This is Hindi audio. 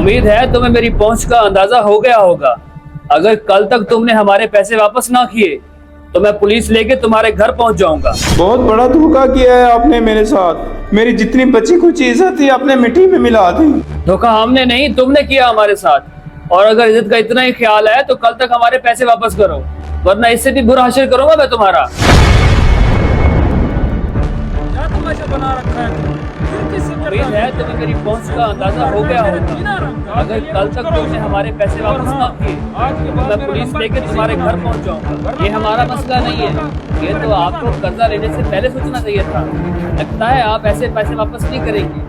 उम्मीद है तुम्हें मेरी पहुंच का अंदाजा हो गया होगा। अगर कल तक तुमने हमारे पैसे वापस ना किए तो मैं पुलिस लेके तुम्हारे घर पहुंच जाऊंगा। बहुत बड़ा धोखा किया है आपने मेरे साथ। मेरी जितनी बची कुछ इज्जत थी आपने मिट्टी में मिला दी। धोखा हमने नहीं तुमने किया हमारे साथ। और अगर इज्जत का इतना ही ख्याल है तो कल तक हमारे पैसे वापस करो, वरना इससे भी बुरा हासिल करूंगा मैं तुम्हारा। क्या तमाशा बना रखा है? उम्मीद है तुम्हें मेरी पहुंच का अंदाजा हो गया होगा। अगर कल तक तुमने हमारे पैसे वापस ना किए तो मैं पुलिस लेके तुम्हारे घर पहुंच जाऊंगा। ये हमारा मसला नहीं है, ये तो आपको कर्जा लेने से पहले सोचना चाहिए था। लगता है आप ऐसे पैसे वापस नहीं करेंगे।